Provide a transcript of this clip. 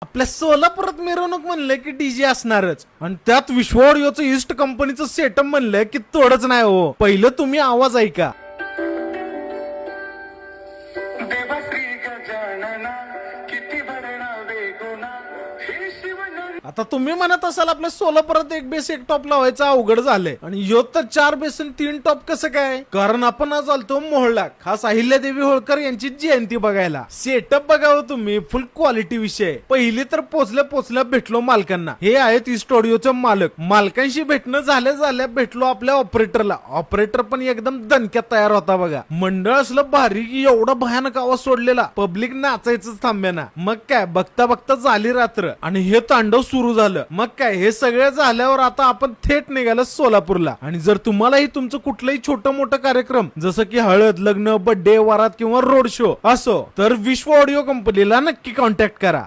आपल्या सोलापुरात मिरवणूक म्हणलं की डीजे असणारच आणि त्यात विश्व ऑडिओचं ईस्ट कंपनीचं सेटअप म्हणलं की तोडच नाही हो. पहिलं तुम्ही आवाज ऐका. आता तुम्ही म्हणत असाल आपल्या सोलापुरात एक बेस एक टॉप लावायचं अवघड झालंय आणि ह्यो तर 4 बेस आणि 3 टॉप कसं काय? कारण आपण आज आलतो मोहळला खास अहिल्यादेवी होळकर यांची जयंती बघायला. सेटअप बघावं तुम्ही, फुल क्वालिटी विषय. पहिली तर पोचल्या भेटलो मालकांना. हे आहेत ईस्ट ऑडिओचे मालक. मालकांशी भेटणं झाल्या भेटलो आपल्या ऑपरेटरला. ऑपरेटर पण एकदम दणक्यात तयार होता बघा. मंडळ असलं भारी की एवढा भयानक आवाज सोडलेला पब्लिक नाचायचंच थांब्याना. मग काय बघता झाली रात्र आणि हे तांडव सुरू झालं. मग काय हे सगळं झाल्यावर आता आपण थेट निघालो सोलापूरला. आणि जर तुम्हालाही तुमचं कुठलंही छोटं मोठं कार्यक्रम जसं की हळद, लग्न, बर्थडे, वरात किंवा रोड शो असो तर विश्व ऑडिओ कंपनीला नक्की कॉन्टॅक्ट करा.